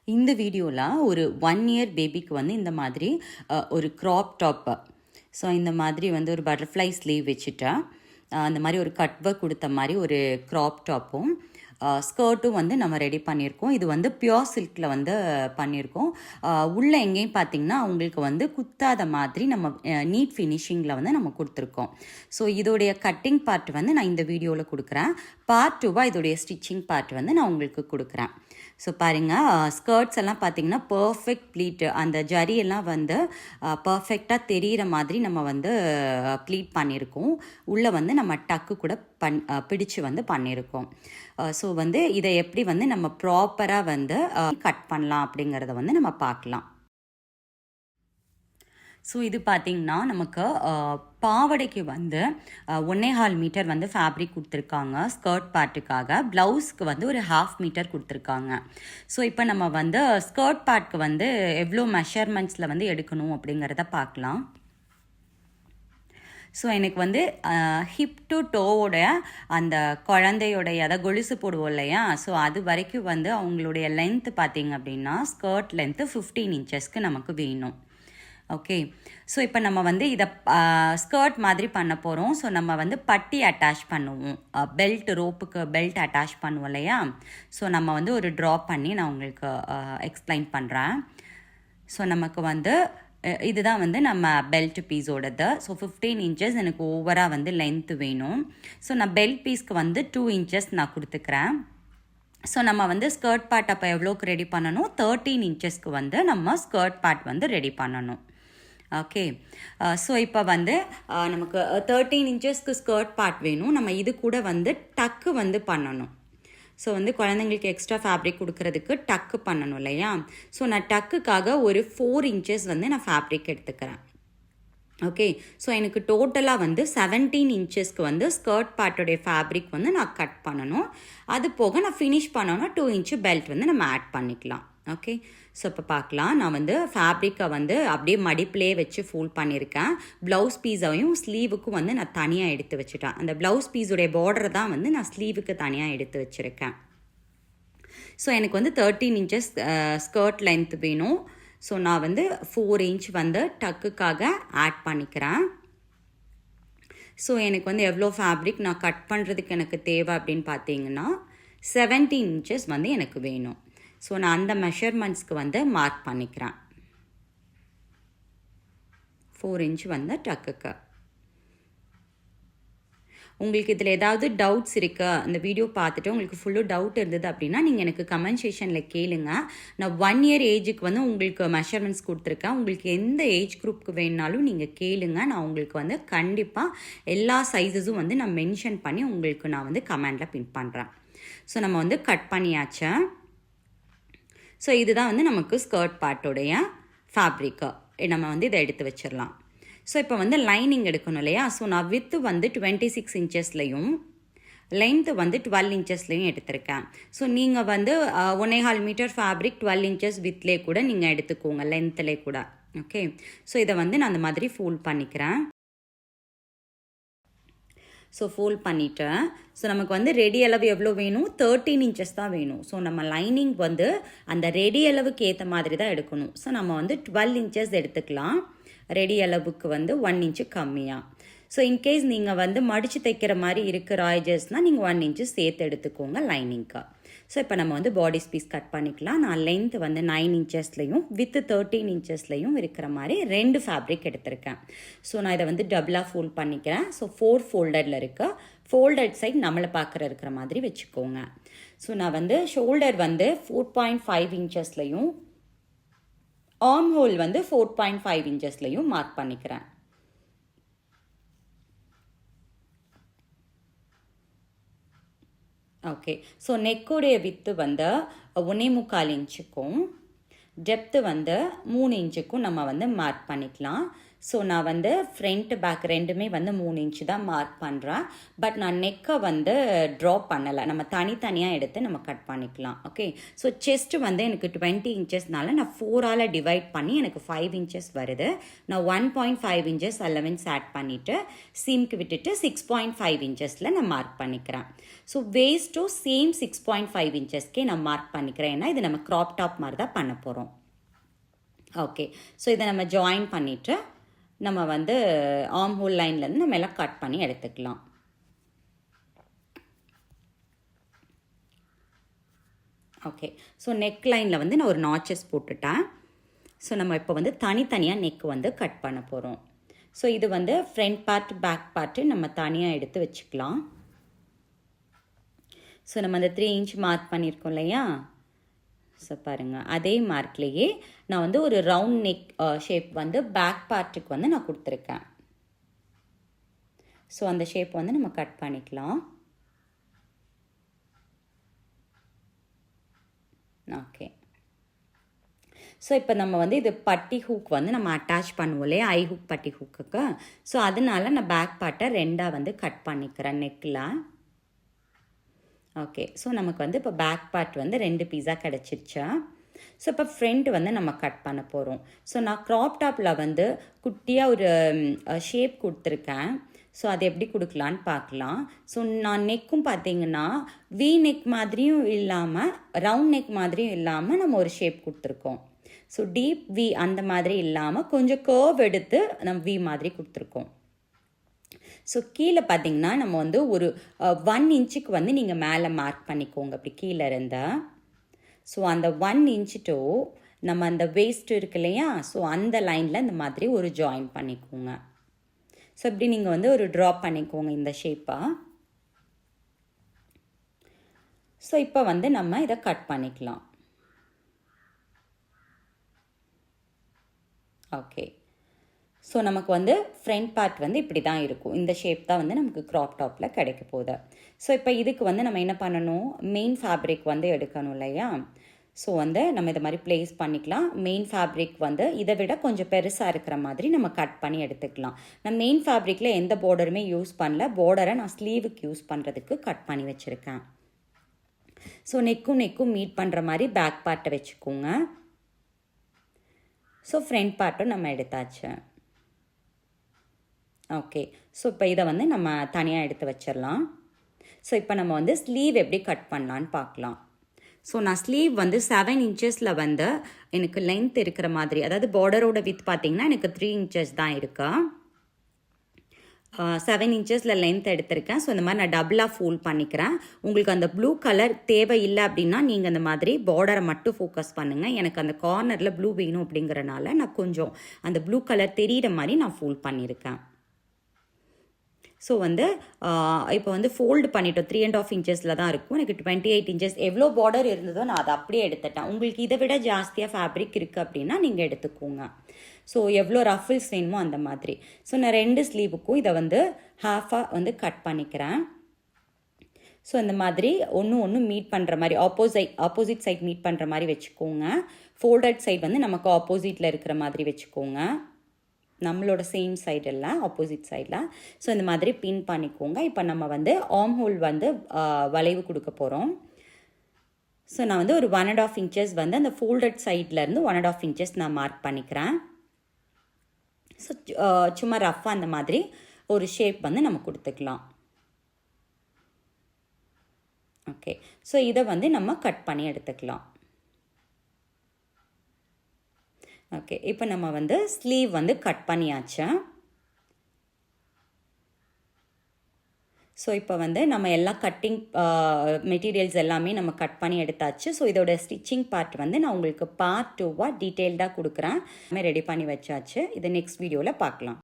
இந்த வீடியோவில் ஒரு 1 இயர் பேபிக்கு வந்து இந்த மாதிரி ஒரு க்ராப் டாப்பு, ஸோ இந்த மாதிரி வந்து ஒரு பட்டர்ஃப்ளை ஸ்லீவ் வச்சுட்டு அந்த மாதிரி ஒரு கட் ஒர்க் கொடுத்த மாதிரி ஒரு க்ராப் டாப்பும் ஸ்கர்ட்டும் வந்து நம்ம ரெடி பண்ணியிருக்கோம். இது வந்து பியோர் சில்கில் வந்து பண்ணியிருக்கோம். உள்ளே எங்கேயும் பார்த்திங்கன்னா அவங்களுக்கு வந்து குத்தாத மாதிரி நம்ம நீட் ஃபினிஷிங்கில் வந்து நம்ம கொடுத்துருக்கோம். ஸோ இதோடைய கட்டிங் பார்ட் வந்து நான் இந்த வீடியோவில் கொடுக்குறேன். பார்ட் 2 இதோடைய ஸ்டிச்சிங் பார்ட் வந்து நான் உங்களுக்கு கொடுக்குறேன். ஸோ பாருங்கள், ஸ்கர்ட்ஸ் எல்லாம் பார்த்திங்கன்னா பர்ஃபெக்ட் ப்ளீட்டு, அந்த ஜரியெல்லாம் வந்து பர்ஃபெக்டாக தெரிகிற மாதிரி நம்ம வந்து ப்ளீட் பண்ணியிருக்கோம். உள்ளே வந்து நம்ம டக்கு கூட பிடிச்சு வந்து பண்ணியிருக்கோம். ஸோ வந்து இதை எப்படி வந்து நம்ம ப்ராப்பராக வந்து கட் பண்ணலாம் அப்படிங்கிறத வந்து நம்ம பார்க்கலாம். ஸோ இது பார்த்திங்கன்னா நமக்கு பாவடைக்கு வந்து 1.25 மீட்டர் வந்து ஃபேப்ரிக் கொடுத்துருக்காங்க ஸ்கர்ட் பார்ட்டுக்காக. ப்ளவுஸ்க்கு வந்து ஒரு 1/2 மீட்டர் கொடுத்துருக்காங்க. ஸோ இப்போ நம்ம வந்து ஸ்கர்ட் பார்ட்க்கு வந்து எவ்வளோ மெஷர்மெண்ட்ஸில் வந்து எடுக்கணும் அப்படிங்கிறத பார்க்கலாம். ஸோ எனக்கு வந்து ஹிப் டு டோவோடைய அந்த குழந்தையோடைய அதை கொலுசு போடுவோம் இல்லையா, ஸோ அது வரைக்கும் வந்து அவங்களுடைய லென்த்து பார்த்திங்க அப்படின்னா ஸ்கர்ட் லென்த்து 15 இன்ச்சஸ்க்கு நமக்கு வேணும். ஓகே, ஸோ இப்போ நம்ம வந்து இதை ஸ்கர்ட் மாதிரி பண்ண போகிறோம். ஸோ நம்ம வந்து பட்டி அட்டாச் பண்ணுவோம், பெல்ட் ரோப்புக்கு பெல்ட் அட்டாச் பண்ணுவோம் இல்லையா. ஸோ நம்ம வந்து ஒரு ட்ரா பண்ணி நான் உங்களுக்கு எக்ஸ்பிளைன் பண்ணுறேன். ஸோ நமக்கு வந்து இதுதான் வந்து நம்ம பெல்ட் பீஸோடது. ஸோ 15 இன்ச்சஸ் எனக்கு ஓவராக வந்து லென்த்து வேணும். ஸோ நான் பெல்ட் பீஸ்க்கு வந்து 2 இன்ச்சஸ் நான் கொடுத்துக்கிறேன். ஸோ நம்ம வந்து ஸ்கர்ட் பார்ட் அப்போ எவ்வளோக்கு ரெடி பண்ணணும், 13 இன்ச்சஸ்க்கு வந்து நம்ம ஸ்கர்ட் பார்ட் வந்து ரெடி பண்ணணும். ஓகே, ஸோ இப்போ வந்து நமக்கு 13 இன்ச்சஸ்க்கு ஸ்கர்ட் பார்ட் வேணும். நம்ம இது கூட வந்து டக்கு வந்து பண்ணணும். ஸோ வந்து குழந்தைங்களுக்கு எக்ஸ்ட்ரா ஃபேப்ரிக் கொடுக்கறதுக்கு டக்கு பண்ணணும் இல்லையா. ஸோ நான் டக்குக்காக ஒரு 4 இன்ச்சஸ் வந்து நான் ஃபேப்ரிக் எடுத்துக்கிறேன். ஓகே, ஸோ எனக்கு டோட்டலாக வந்து 17 இன்ச்சஸ்க்கு வந்து ஸ்கர்ட் பார்ட்டோடைய ஃபேப்ரிக் வந்து நான் கட் பண்ணணும். அது போக நான் ஃபினிஷ் பண்ணோன்னா 2 இன்ச்சு பெல்ட் வந்து நம்ம ஆட் பண்ணிக்கலாம். ஓகே, ஸோ இப்போ பார்க்கலாம். நான் வந்து ஃபேப்ரிக்கை வந்து அப்படியே மடிப்பிலே வச்சு ஃபோல்ட் பண்ணியிருக்கேன். ப்ளவுஸ் பீஸையும் ஸ்லீவுக்கும் வந்து நான் தனியாக எடுத்து வச்சுட்டேன். அந்த ப்ளவுஸ் பீஸுடைய பார்டர் தான் வந்து நான் ஸ்லீவுக்கு தனியாக எடுத்து வச்சுருக்கேன். ஸோ எனக்கு வந்து 13 இன்ச்சஸ் ஸ்கர்ட் லென்த் வேணும். ஸோ நான் வந்து 4 இன்ச் வந்து டக்குக்காக ஆட் பண்ணிக்கிறேன். ஸோ எனக்கு வந்து எவ்வளோ ஃபேப்ரிக் நான் கட் பண்ணுறதுக்கு எனக்கு தேவை அப்படின்னு பார்த்தீங்கன்னா 17 இன்ச்சஸ் வந்து எனக்கு வேணும். ஸோ நான் அந்த மெஷர்மெண்ட்ஸ்க்கு வந்து மார்க் பண்ணிக்கிறேன். 4 இன்ச் வந்து டக்குக்கு. உங்களுக்கு இதில் ஏதாவது டவுட்ஸ் இருக்குது, அந்த வீடியோ பார்த்துட்டு உங்களுக்கு ஃபுல்லு டவுட் இருந்தது அப்படின்னா நீங்கள் எனக்கு கமெண்ட் செக்ஷனில் கேளுங்க. நான் 1 இயர் ஏஜுக்கு வந்து உங்களுக்கு மெஷர்மெண்ட்ஸ் கொடுத்துருக்கேன். உங்களுக்கு எந்த ஏஜ் குரூப்புக்கு வேணுனாலும் நீங்கள் கேளுங்க. நான் உங்களுக்கு வந்து கண்டிப்பாக எல்லா சைஸஸும் வந்து நான் மென்ஷன் பண்ணி உங்களுக்கு நான் வந்து கமெண்டில் பின் பண்ணுறேன். ஸோ நம்ம வந்து கட் பண்ணியாச்சு. ஸோ இதுதான் வந்து நமக்கு ஸ்கர்ட் பார்ட்டோடைய ஃபேப்ரிக்கு. நம்ம வந்து இதை எடுத்து வச்சிடலாம். ஸோ இப்போ வந்து லைனிங் எடுக்கணும் இல்லையா. ஸோ நான் வித்து வந்து 26 இன்ச்சஸ்லையும் லென்த்து வந்து 12 இன்ச்சஸ்லையும் எடுத்திருக்கேன். ஸோ நீங்கள் வந்து 1.25 மீட்டர் ஃபேப்ரிக் 12 இன்ச்சஸ் வித்லே கூட நீங்கள் எடுத்துக்கோங்க, லென்த்துலே கூட. ஓகே, ஸோ இதை வந்து நான் அந்த மாதிரி ஃபோல்ட் பண்ணிக்கிறேன். ஸோ ஃபோல்ட் பண்ணிவிட்டேன். ஸோ நமக்கு வந்து ரெடி அளவு எவ்வளோ வேணும், 13 இன்ச்சஸ் தான் வேணும். ஸோ நம்ம லைனிங் வந்து அந்த ரெடி அளவுக்கு ஏற்ற மாதிரி தான் எடுக்கணும். ஸோ நம்ம வந்து 12 இன்ச்சஸ் எடுத்துக்கலாம். ரெடி அளவுக்கு வந்து 1 இன்ச்சு கம்மியாக. ஸோ இன்கேஸ் நீங்கள் வந்து மடித்து தைக்கிற மாதிரி இருக்கிற ஆய்ஜஸ்னால் நீங்கள் 1 இன்ச்சு சேர்த்து எடுத்துக்கோங்க லைனிங்க்கு. ஸோ இப்போ நம்ம வந்து பாடி பீஸ் கட் பண்ணிக்கலாம். நான் லென்த் வந்து 9 இன்ச்சஸ்லையும் வித்து 13 இன்ச்சஸ்லையும் இருக்கிற மாதிரி 2 ஃபேப்ரிக் எடுத்திருக்கேன். ஸோ நான் இதை வந்து டபுளாக ஃபோல்ட் பண்ணிக்கிறேன். ஸோ 4 ஃபோல்டரில் இருக்க ஃபோல்டட் சைட் நம்மளை இருக்கிற மாதிரி வச்சுக்கோங்க. ஸோ நான் வந்து ஷோல்டர் வந்து 4.5 இன்ச்சஸ்லையும் ஆர்ம் ஹோல் வந்து 4.5 இன்ச்சஸ்லையும் மார்க் பண்ணிக்கிறேன். ஓகே, ஸோ நெக்கோடைய வித்து வந்து 1.25 இன்ச்சுக்கும் டெப்த்து வந்து 3 இன்ச்சுக்கும் நம்ம வந்து மார்க் பண்ணிக்கலாம். ஸோ நான் வந்து ஃப்ரண்ட் பேக் ரெண்டுமே வந்து 3 இன்ச்சு தான் மார்க் பண்ணுறேன். பட் நான் நெக்கை வந்து ட்ரா பண்ணலை, நம்ம தனித்தனியாக எடுத்து நம்ம கட் பண்ணிக்கலாம். ஓகே, ஸோ செஸ்ட் வந்து எனக்கு 20 இன்ச்சஸ்னால நான் 4ஆல் டிவைட் பண்ணி எனக்கு 5 இன்ச்சஸ் வருது. நான் 1.5 இன்ச்சஸ் அலவன்ஸ் ஆட் பண்ணிவிட்டு சீம்க்கு விட்டுட்டு 6.5 இன்ச்சஸில் நான் மார்க் பண்ணிக்கிறேன். ஸோ வேஸ்ட்டும் சேம் 6.5 இன்ச்சஸ்க்கே நான் மார்க் பண்ணிக்கிறேன். ஏன்னா இது நம்ம க்ராப் டாப் மாதிரி தான் பண்ண போகிறோம். ஓகே, ஸோ இதை நம்ம ஜாயின் பண்ணிவிட்டு நம்ம வந்து ஆர்ம் ஹோல் லைன்லேருந்து நம்ம எல்லாம் கட் பண்ணி எடுத்துக்கலாம். ஓகே, ஸோ நெக் லைனில் வந்து நான் ஒரு நாச்சஸ் போட்டுட்டேன். ஸோ நம்ம இப்போ வந்து தனித்தனியாக நெக் வந்து கட் பண்ண போகிறோம். ஸோ இது வந்து ஃப்ரண்ட் பார்ட் பேக் பார்ட்டு நம்ம தனியாக எடுத்து வச்சுக்கலாம். ஸோ நம்ம அந்த 3 இன்ச் மார்க் பண்ணியிருக்கோம் இல்லையா, ஸோ பாருங்கள் அதே மார்க்லேயே நான் வந்து ஒரு ரவுண்ட் நெக் ஷேப் வந்து பேக் பார்ட்டுக்கு வந்து நான் கொடுத்துருக்கேன். ஸோ அந்த ஷேப் வந்து நம்ம கட் பண்ணிக்கலாம். ஓகே, ஸோ இப்போ நம்ம வந்து இது பட்டி ஹூக் வந்து நம்ம அட்டாச் பண்ணுவோம் இல்லையா, ஐ ஹூக் பட்டி ஹூக்குக்கு. ஸோ அதனால நான் பேக் பார்ட்டை 2ஆக வந்து கட் பண்ணிக்கிறேன் நெக்கில். ஓகே, ஸோ நமக்கு வந்து இப்போ பேக் பார்ட் வந்து 2 பீஸாக கிடச்சிருச்சா. ஸோ இப்போ ஃப்ரண்ட் வந்து நம்ம கட் பண்ண போகிறோம். ஸோ நான் க்ராப் டாப்பில் வந்து குட்டியாக ஒரு ஷேப் கொடுத்துருக்கேன். ஸோ அது எப்படி கொடுக்கலான்னு பார்க்கலாம். ஸோ நான் நெக்கும் பார்த்தீங்கன்னா வி நெக் மாதிரியும் இல்லாமல் ரவுண்ட் நெக் மாதிரியும் இல்லாமல் நம்ம ஒரு ஷேப் கொடுத்துருக்கோம். ஸோ டீப் வி அந்த மாதிரி இல்லாமல் கொஞ்சம் கர்வ் எடுத்து நம்ம வி மாதிரி கொடுத்துருக்கோம். ஸோ கீழே பார்த்தீங்கன்னா நம்ம வந்து ஒரு 1 இன்ச்சுக்கு வந்து நீங்கள் மேலே மார்க் பண்ணிக்கோங்க அப்படி கீழே இருந்தால். ஸோ அந்த 1 இன்ச்சு டூ நம்ம அந்த வேஸ்ட் இருக்கு இல்லையா, ஸோ அந்த லைனில் இந்த மாதிரி ஒரு ஜாயின் பண்ணிக்கோங்க. ஸோ இப்படி நீங்கள் வந்து ஒரு ட்ராப் பண்ணிக்கோங்க இந்த ஷேப்பாக. ஸோ இப்போ வந்து நம்ம இதை கட் பண்ணிக்கலாம். ஓகே, ஸோ நமக்கு வந்து ஃப்ரண்ட் பார்ட் வந்து இப்படி தான் இருக்கும். இந்த ஷேப் தான் வந்து நமக்கு க்ராப் டாப்பில் கிடைக்க போகுது. ஸோ இப்போ இதுக்கு வந்து நம்ம என்ன பண்ணணும், மெயின் ஃபேப்ரிக் வந்து எடுக்கணும் இல்லையா. ஸோ வந்து நம்ம இதை மாதிரி ப்ளேஸ் பண்ணிக்கலாம். மெயின் ஃபேப்ரிக் வந்து இதை விட கொஞ்சம் பெருசாக இருக்கிற மாதிரி நம்ம கட் பண்ணி எடுத்துக்கலாம். நான் மெயின் ஃபேப்ரிக்கில் எந்த பார்டருமே யூஸ் பண்ணல, பார்டரை நான் ஸ்லீவுக்கு யூஸ் பண்ணுறதுக்கு கட் பண்ணி வச்சுருக்கேன். ஸோ நெக்கும் மீட் பண்ணுற மாதிரி பேக் பார்ட்டை வச்சுக்கோங்க. ஸோ ஃப்ரண்ட் பார்ட்டும் நம்ம எடுத்தாச்சு. ஓகே, ஸோ இப்போ இதை வந்து நம்ம தனியாக எடுத்து வச்சிடலாம். ஸோ இப்போ நம்ம வந்து ஸ்லீவ் எப்படி கட் பண்ணலான்னு பார்க்கலாம். ஸோ நான் ஸ்லீவ் வந்து 7 இன்ச்சஸில் வந்து எனக்கு லென்த் இருக்கிற மாதிரி, அதாவது பார்டரோட வித் பார்த்திங்கன்னா எனக்கு 3 இன்ச்சஸ் தான் இருக்கா. 7 இன்ச்சஸில் லென்த் எடுத்திருக்கேன். ஸோ இந்த மாதிரி நான் டபுளாக ஃபோல்ட் பண்ணிக்கிறேன். உங்களுக்கு அந்த ப்ளூ கலர் தேவையில்லை அப்படின்னா நீங்கள் அந்த மாதிரி பார்டரை மட்டும் ஃபோக்கஸ் பண்ணுங்கள். எனக்கு அந்த கார்னரில் ப்ளூ வேணும் அப்படிங்கிறனால நான் கொஞ்சம் அந்த ப்ளூ கலர் தெரிகிற மாதிரி நான் ஃபோல்ட் பண்ணியிருக்கேன். ஸோ வந்து இப்போ வந்து ஃபோல்டு பண்ணிட்டோம். 3.5 இன்ச்சஸில் தான் இருக்கும். எனக்கு 28 இன்ச்சஸ் எவ்வளோ பார்டர் இருந்ததோ நான் அதை அப்படியே எடுத்துட்டேன். உங்களுக்கு இதை விட ஜாஸ்தியாக ஃபேப்ரிக் இருக்குது அப்படின்னா நீங்கள் எடுத்துக்கோங்க. ஸோ எவ்வளோ ரஃபிள்ஸ் வேணுமோ அந்த மாதிரி. ஸோ நான் 2 ஸ்லீவுக்கும் இதை வந்து ஹாஃபாக வந்து கட் பண்ணிக்கிறேன். ஸோ இந்த மாதிரி ஒன்று மீட் பண்ணுற மாதிரி ஆப்போசிட் சைட் மீட் பண்ணுற மாதிரி வச்சுக்கோங்க. ஃபோல்டட் சைட் வந்து நமக்கு ஆப்போசிட்டில் இருக்கிற மாதிரி வச்சுக்கோங்க. நம்மளோட சேம் சைடு இல்லை, ஆப்போசிட் சைடில். ஸோ இந்த மாதிரி பின் பண்ணிக்கோங்க. இப்போ நம்ம வந்து ஆர்ம் ஹோல் வந்து வளைவு கொடுக்க போகிறோம். ஸோ நான் வந்து ஒரு 1.5 இன்ச்சஸ் வந்து அந்த ஃபோல்டட் சைட்லேருந்து 1.5 இன்ச்சஸ் நான் மார்க் பண்ணிக்கிறேன். ஸோ சும்மா ரஃப்பாக அந்த மாதிரி ஒரு ஷேப் வந்து நம்ம கொடுத்துக்கலாம். ஓகே, ஸோ இதை வந்து நம்ம கட் பண்ணி எடுத்துக்கலாம். ஓகே, இப்போ நம்ம வந்து ஸ்லீவ் வந்து கட் பண்ணியாச்சு. ஸோ இப்போ வந்து நம்ம எல்லா கட்டிங் மெட்டீரியல்ஸ் எல்லாமே நம்ம கட் பண்ணி எடுத்தாச்சு. ஸோ இதோட ஸ்டிச்சிங் பார்ட் வந்து நான் உங்களுக்கு பார்ட் 2வாக டீட்டெயில்டாக கொடுக்குறேன். ரெடி பண்ணி வச்சாச்சு. இதை நெக்ஸ்ட் வீடியோவில் பார்க்கலாம்.